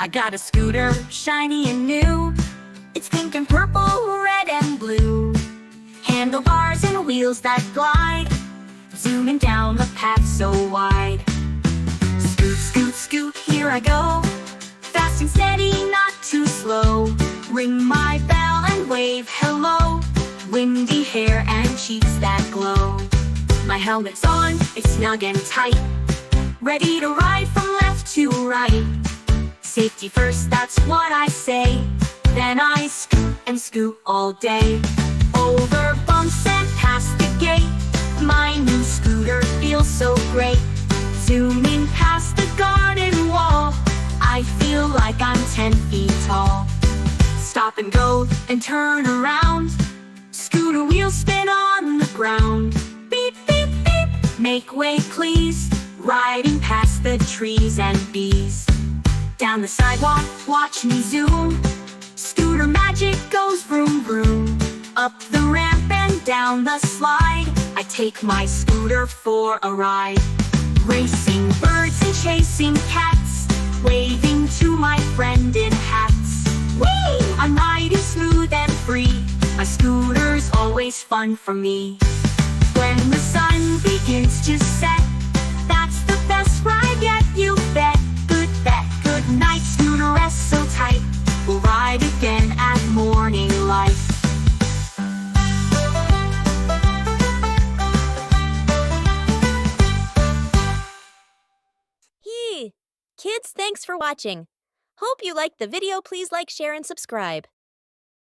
I got a scooter, shiny and new. It's pink and purple, red and blue. Handlebars and wheels that glide, zooming down the path so wide. Scoot, scoot, scoot, here I go. Fast and steady, not too slow. Ring my bell and wave hello. Windy hair and cheeks that glow. My helmet's on, it's snug and tight. Ready to ride from left to right. Safety first, that's what I say. Then I scoot and scoot all day. Over bumps and past the gate. My new scooter feels so great. Zooming past the garden wall, I feel like I'm 10 feet tall. Stop and go and turn around. Scooter wheels spin on the ground. Beep, beep, beep, make way please. Riding past the trees and bees. Down the sidewalk, watch me zoom. Scooter magic goes vroom, vroom. Up the ramp and down the slide, I take my scooter for a ride. Racing birds and chasing cats, waving to my friend in hats. Whee! I'm riding smooth and free. My scooter's always fun for me. When the sun begins to set, that's the best ride yet, you bet. Good bet, good night, scooter rest so tight. We'll ride again at morning light. Kids, thanks for watching. Hope you liked the video. Please like, share, and subscribe.